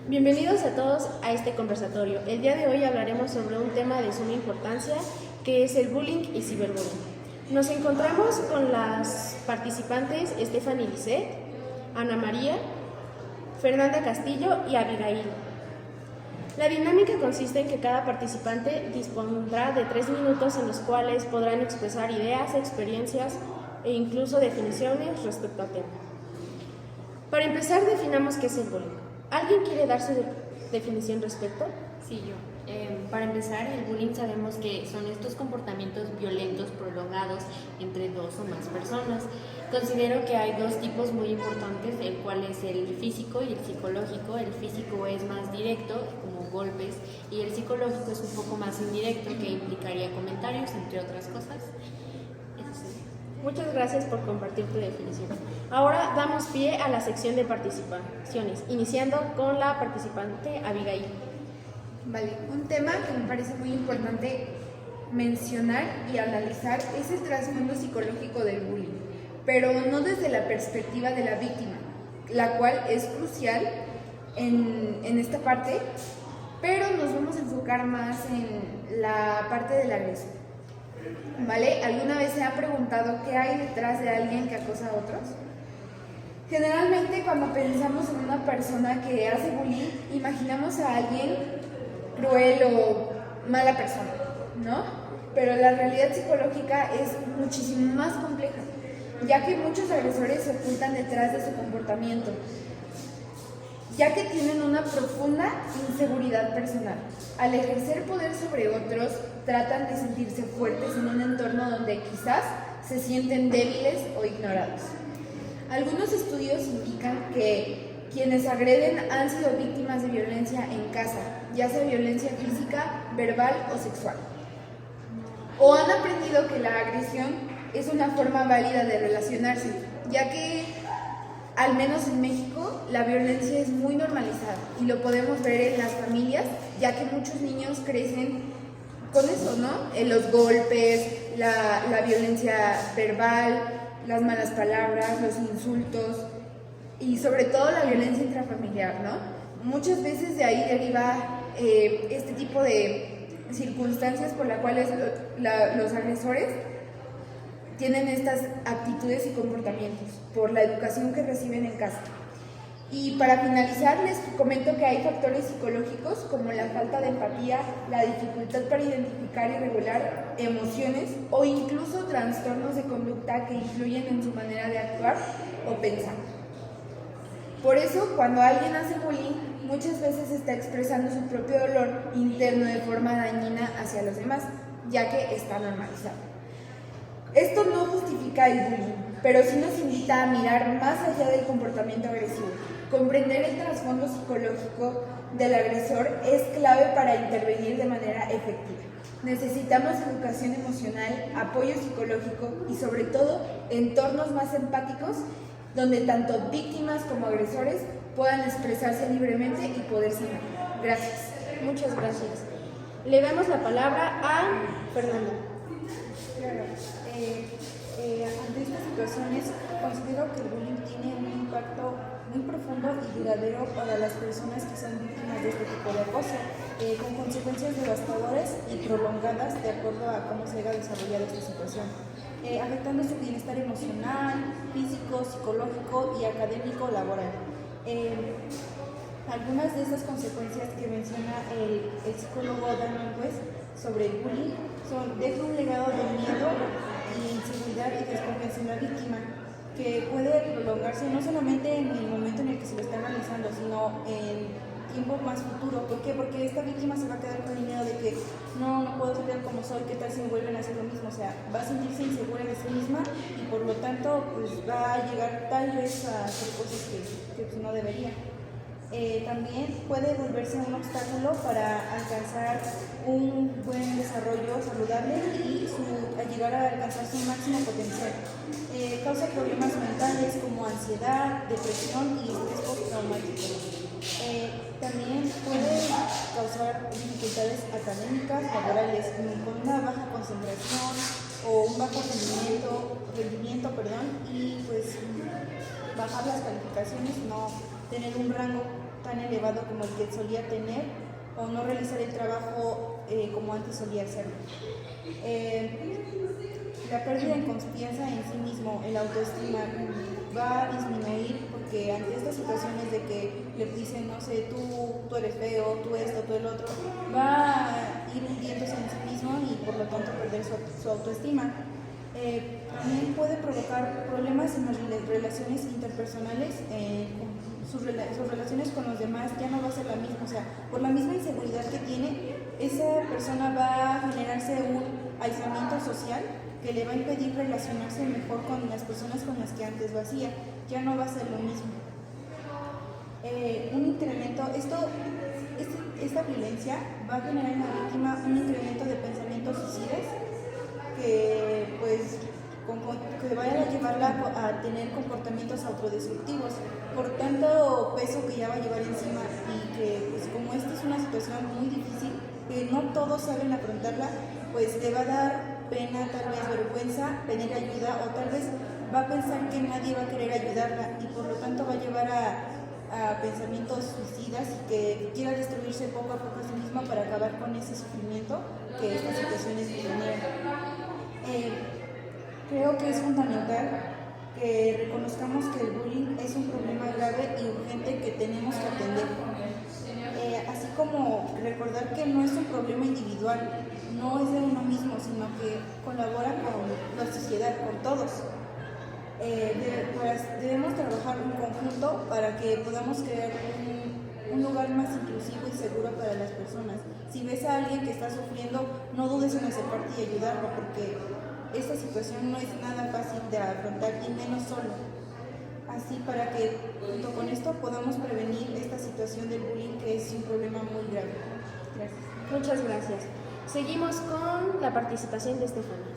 Bienvenidos a todos a este conversatorio. El día de hoy hablaremos sobre un tema de suma importancia que es el bullying y ciberbullying. Nos encontramos con las participantes Stephanie Lisset, Ana María, Fernanda Castillo y Abigail. La dinámica consiste en que cada participante dispondrá de 3 minutos en los cuales podrán expresar ideas, experiencias e incluso definiciones respecto al tema. Para empezar, definamos qué es el bullying. ¿Alguien quiere dar su definición respecto? Sí, yo. Para empezar, el bullying sabemos que son estos comportamientos violentos prolongados entre dos o más personas. Considero que hay dos tipos muy importantes, el cual es el físico y el psicológico. El físico es más directo, como golpes, y el psicológico es un poco más indirecto, que implicaría comentarios, entre otras cosas. Muchas gracias por compartir tu definición. Ahora damos pie a la sección de participaciones, iniciando con la participante Abigail. Vale, un tema que me parece muy importante mencionar y analizar es el trasfondo psicológico del bullying, pero no desde la perspectiva de la víctima, la cual es crucial en esta parte, pero nos vamos a enfocar más en la parte del agresor. ¿Vale? ¿Alguna vez se ha preguntado qué hay detrás de alguien que acosa a otros? Generalmente cuando pensamos en una persona que hace bullying, imaginamos a alguien cruel o mala persona, ¿no? Pero la realidad psicológica es muchísimo más compleja, ya que muchos agresores se ocultan detrás de su comportamiento, ya que tienen una profunda inseguridad personal. Al ejercer poder sobre otros, tratan de sentirse fuertes en un entorno donde quizás se sienten débiles o ignorados. Algunos estudios indican que quienes agreden han sido víctimas de violencia en casa, ya sea violencia física, verbal o sexual. O han aprendido que la agresión es una forma válida de relacionarse, ya que al menos en México, la violencia es muy normalizada y lo podemos ver en las familias, ya que muchos niños crecen con eso, ¿no? En los golpes, la violencia verbal, las malas palabras, los insultos y sobre todo la violencia intrafamiliar, ¿no? Muchas veces de ahí deriva este tipo de circunstancias por las cuales los agresores tienen estas actitudes y comportamientos por la educación que reciben en casa. Y para finalizar, les comento que hay factores psicológicos como la falta de empatía, la dificultad para identificar y regular emociones o incluso trastornos de conducta que influyen en su manera de actuar o pensar. Por eso, cuando alguien hace bullying, muchas veces está expresando su propio dolor interno de forma dañina hacia los demás, ya que está normalizado. Esto no justifica el bullying, pero sí nos invita a mirar más allá del comportamiento agresivo. Comprender el trasfondo psicológico del agresor es clave para intervenir de manera efectiva. Necesitamos educación emocional, apoyo psicológico y sobre todo entornos más empáticos donde tanto víctimas como agresores puedan expresarse libremente y poder sanar. Gracias. Muchas gracias. Le damos la palabra a Fernanda. Claro, ante estas situaciones considero que el bullying tiene un impacto muy profundo y duradero para las personas que son víctimas de este tipo de acoso, con consecuencias devastadoras y prolongadas de acuerdo a cómo se haya desarrollado esta situación, afectando su bienestar emocional, físico, psicológico y académico laboral. Algunas de esas consecuencias que menciona el psicólogo Daniel West sobre el bullying deja un legado de miedo, inseguridad y desconfianza en la víctima, que puede prolongarse no solamente en el momento en el que se lo está realizando, sino en tiempo más futuro. ¿Por qué? Porque esta víctima se va a quedar con el miedo de que no puedo ser como soy, ¿qué tal si me vuelven a hacer lo mismo? O sea, va a sentirse insegura de sí misma y por lo tanto pues va a llegar tal vez a hacer cosas que pues, no debería. También puede volverse un obstáculo para alcanzar un buen desarrollo saludable y llegar a alcanzar su máximo potencial. Causa problemas mentales como ansiedad, depresión y estrés postraumático. También puede causar dificultades académicas, laborales, con una baja concentración o un bajo rendimiento, y pues bajar las calificaciones, no tener un rango tan elevado como el que solía tener o no realizar el trabajo como antes solía hacerlo. La pérdida en confianza en sí mismo, el autoestima, va a disminuir porque ante estas situaciones de que le dicen, no sé, tú eres feo, tú esto, tú el otro, va a ir hundiéndose en sí mismo y por lo tanto perder su autoestima. También puede provocar problemas en las relaciones interpersonales, sus relaciones con los demás ya no va a ser la misma, o sea, por la misma inseguridad que tiene, esa persona va a generarse un aislamiento social que le va a impedir relacionarse mejor con las personas con las que antes lo hacía, ya no va a ser lo mismo. Un incremento, esta violencia va a generar en la víctima un incremento de pensamientos suicidas que pues que vaya a llevarla a tener comportamientos autodestructivos por tanto peso que ya va a llevar encima y que pues como esta es una situación muy difícil que no todos saben afrontarla, pues le va a dar pena, tal vez vergüenza pedir ayuda o tal vez va a pensar que nadie va a querer ayudarla y por lo tanto va a llevar a pensamientos suicidas y que quiera destruirse poco a poco a sí misma para acabar con ese sufrimiento que estas situaciones generan. Creo que es fundamental que reconozcamos que el bullying es un problema grave y urgente que tenemos que atender. Así como recordar que no es un problema individual, no es de uno mismo, sino que colabora con la sociedad, con todos. Debemos trabajar en conjunto para que podamos crear un lugar más inclusivo y seguro para las personas. Si ves a alguien que está sufriendo, no dudes en acercarte y ayudarlo, porque esta situación no es nada fácil de afrontar y menos solo. Así para que junto con esto podamos prevenir esta situación del bullying que es un problema muy grave. Gracias. Muchas gracias. Seguimos con la participación de Estefania.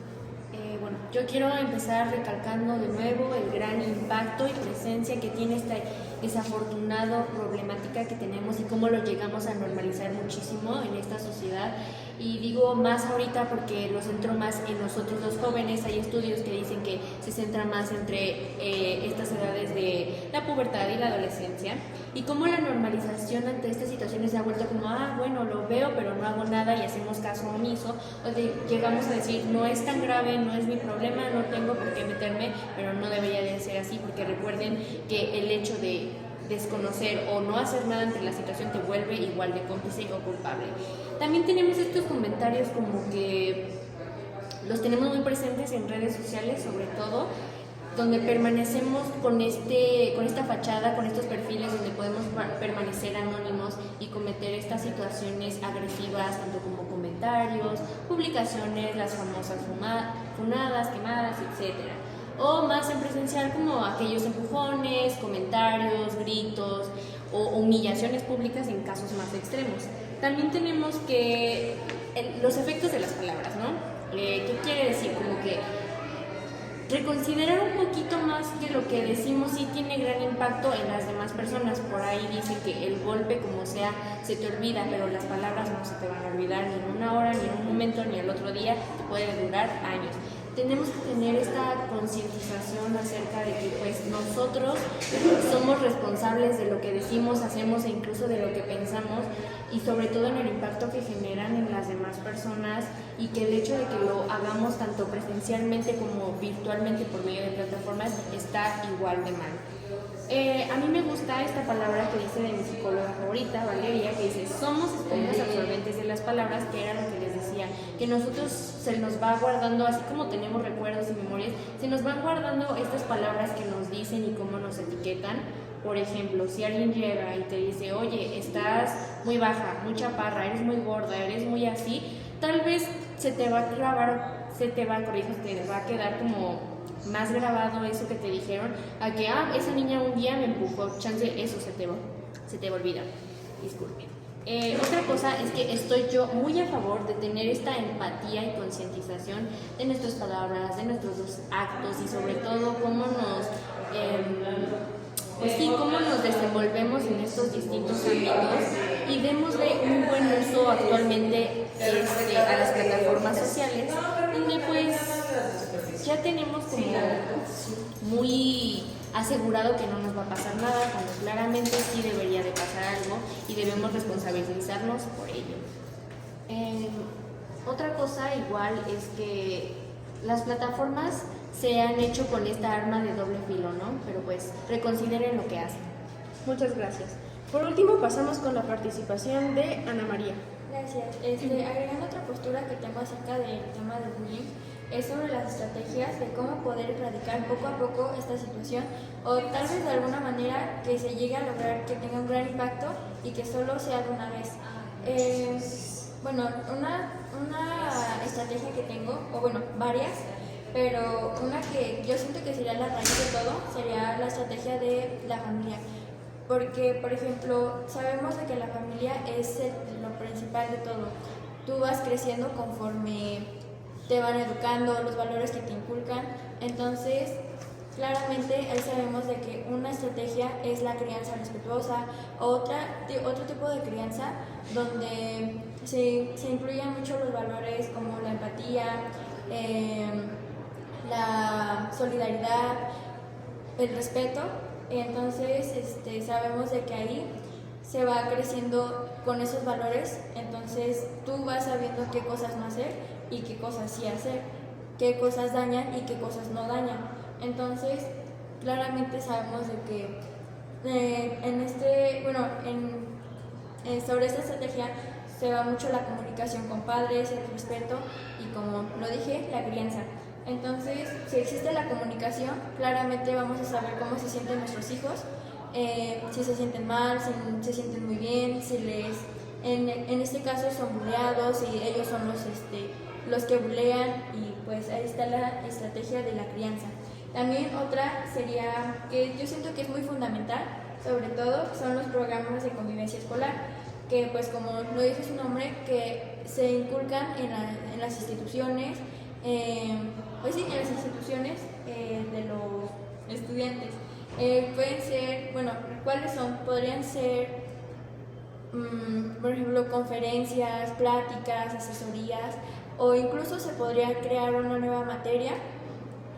Bueno, yo quiero empezar recalcando de nuevo el gran impacto y presencia que tiene esta desafortunada problemática que tenemos y cómo lo llegamos a normalizar muchísimo en esta sociedad. Y digo más ahorita porque lo centro más en nosotros los jóvenes. Hay estudios que dicen que se centra más entre estas edades de la pubertad y la adolescencia y cómo la normalización ante estas situaciones se ha vuelto como, bueno, lo veo pero no hago nada y hacemos caso omiso, o llegamos a decir, no es tan grave, no es mi problema, no tengo por qué meterme, pero no debería de ser así porque recuerden que el hecho de desconocer o no hacer nada ante la situación te vuelve igual de cómplice o culpable. También tenemos estos comentarios como que los tenemos muy presentes en redes sociales, sobre todo, donde permanecemos con esta fachada, con estos perfiles donde podemos permanecer anónimos y cometer estas situaciones agresivas, tanto como comentarios, publicaciones, las famosas funadas, quemadas, etcétera. O más en presencial como aquellos empujones, comentarios, gritos o humillaciones públicas en casos más extremos. También tenemos que los efectos de las palabras, ¿no? ¿Qué quiere decir? Como que reconsiderar un poquito más que lo que decimos sí tiene gran impacto en las demás personas. Por ahí dice que el golpe, como sea, se te olvida, pero las palabras no se te van a olvidar ni en una hora, ni en un momento, ni el otro día, te puede durar años. Tenemos que tener esta concientización acerca de que pues nosotros somos responsables de lo que decimos, hacemos e incluso de lo que pensamos y sobre todo en el impacto que generan en las demás personas y que el hecho de que lo hagamos tanto presencialmente como virtualmente por medio de plataformas está igual de mal. A mí me gusta esta palabra que dice de mi psicóloga favorita, Valeria, que dice, somos esponjas absorbentes de las palabras, que era lo que les decía, que nosotros se nos va guardando, así como tenemos recuerdos y memorias, se nos van guardando estas palabras que nos dicen y cómo nos etiquetan. Por ejemplo, si alguien llega y te dice, oye, estás muy baja, muy chaparra, eres muy gorda, eres muy así, tal vez se te va a clavar, se te va a quedar como más grabado eso que te dijeron, a que, esa niña un día me empujó, chance, eso se te va a olvidar. Disculpen. Otra cosa es que estoy yo muy a favor de tener esta empatía y concientización de nuestras palabras, de nuestros actos y sobre todo cómo cómo nos desenvolvemos en estos distintos ámbitos y démosle un buen uso actualmente a las plataformas sociales, donde pues ya tenemos como muy asegurado que no nos va a pasar nada, cuando claramente sí debería de pasar algo y debemos responsabilizarnos por ello. Otra cosa igual es que las plataformas se han hecho con esta arma de doble filo, ¿no? Pero pues reconsideren lo que hacen. Muchas gracias. Por último, pasamos con la participación de Ana María. Gracias. Agregando otra postura que tengo acerca del tema del bullying, es sobre las estrategias de cómo poder erradicar poco a poco esta situación o tal vez de alguna manera que se llegue a lograr que tenga un gran impacto y que solo sea de una vez. Bueno, una estrategia que tengo, o bueno, varias, pero una que yo siento que sería la raíz de todo sería la estrategia de la familia. Porque, por ejemplo, sabemos de que la familia es lo principal de todo. Tú vas creciendo conforme te van educando, los valores que te inculcan. Entonces, claramente ahí sabemos de que una estrategia es la crianza respetuosa, otro tipo de crianza donde se incluyen mucho los valores como la empatía, la solidaridad, el respeto. Entonces sabemos de que ahí se va creciendo con esos valores, entonces tú vas sabiendo qué cosas no hacer y qué cosas sí hacer, qué cosas dañan y qué cosas no dañan. Entonces claramente sabemos de que sobre esta estrategia se va mucho la comunicación con padres, el respeto y, como lo dije, la crianza. Entonces, si existe la comunicación, claramente vamos a saber cómo se sienten nuestros hijos, si se sienten mal, si se sienten muy bien, si en este caso son buleados y ellos son los que bulean, y pues ahí está la estrategia de la crianza. También otra sería, que yo siento que es muy fundamental, sobre todo, son los programas de convivencia escolar, que pues como lo dice su nombre, que se inculcan en las instituciones, pues sí, en las instituciones de los estudiantes. Pueden ser, bueno, ¿cuáles son? Podrían ser, por ejemplo, conferencias, pláticas, asesorías, o incluso se podría crear una nueva materia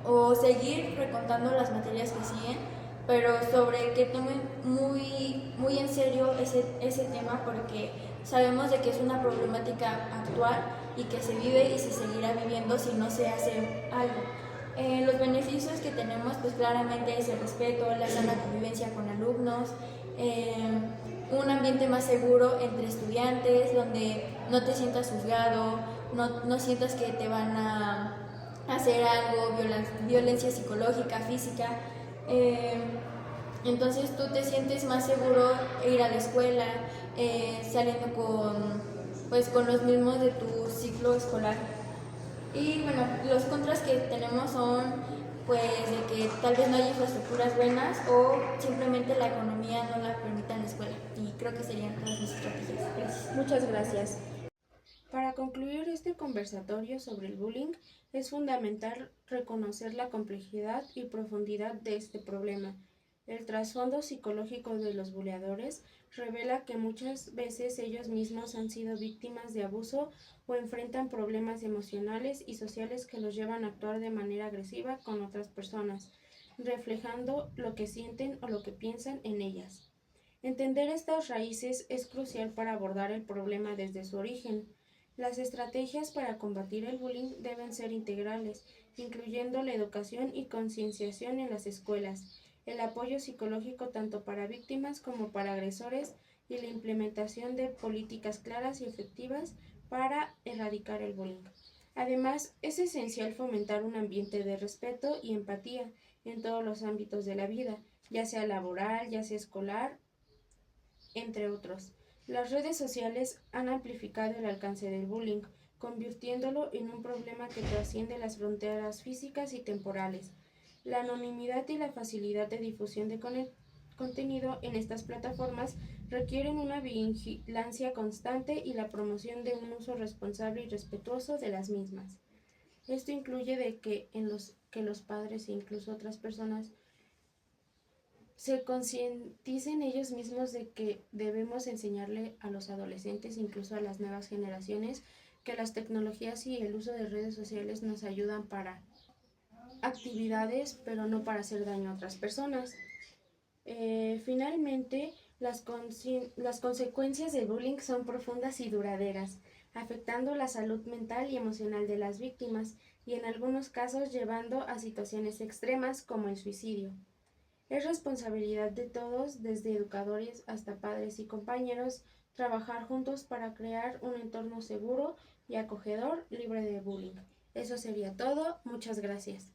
o seguir recontando las materias que siguen, pero sobre que tomen muy en serio ese tema, porque sabemos de que es una problemática actual y que se vive y se seguirá viviendo si no se hace algo. Los beneficios que tenemos, pues claramente es el respeto, la sana convivencia con alumnos, un ambiente más seguro entre estudiantes, donde no te sientas juzgado, no sientas que te van a hacer algo, violencia psicológica, física. Entonces tú te sientes más seguro ir a la escuela, saliendo con los mismos de tu ciclo escolar. Y bueno, los contras que tenemos son pues de que tal vez no hay infraestructuras buenas o simplemente la economía no la permita en la escuela. Y creo que serían todas mis estrategias. Gracias. Muchas gracias. Para concluir este conversatorio sobre el bullying, es fundamental reconocer la complejidad y profundidad de este problema. El trasfondo psicológico de los buleadores revela que muchas veces ellos mismos han sido víctimas de abuso o enfrentan problemas emocionales y sociales que los llevan a actuar de manera agresiva con otras personas, reflejando lo que sienten o lo que piensan en ellas. Entender estas raíces es crucial para abordar el problema desde su origen. Las estrategias para combatir el bullying deben ser integrales, incluyendo la educación y concienciación en las escuelas, el apoyo psicológico tanto para víctimas como para agresores y la implementación de políticas claras y efectivas para erradicar el bullying. Además, es esencial fomentar un ambiente de respeto y empatía en todos los ámbitos de la vida, ya sea laboral, ya sea escolar, entre otros. Las redes sociales han amplificado el alcance del bullying, convirtiéndolo en un problema que trasciende las fronteras físicas y temporales. La anonimidad y la facilidad de difusión de contenido en estas plataformas requieren una vigilancia constante y la promoción de un uso responsable y respetuoso de las mismas. Esto incluye de que los padres e incluso otras personas se concienticen ellos mismos de que debemos enseñarle a los adolescentes, incluso a las nuevas generaciones, que las tecnologías y el uso de redes sociales nos ayudan para actividades, pero no para hacer daño a otras personas. Finalmente, las consecuencias del bullying son profundas y duraderas, afectando la salud mental y emocional de las víctimas y en algunos casos llevando a situaciones extremas como el suicidio. Es responsabilidad de todos, desde educadores hasta padres y compañeros, trabajar juntos para crear un entorno seguro y acogedor, libre de bullying. Eso sería todo. Muchas gracias.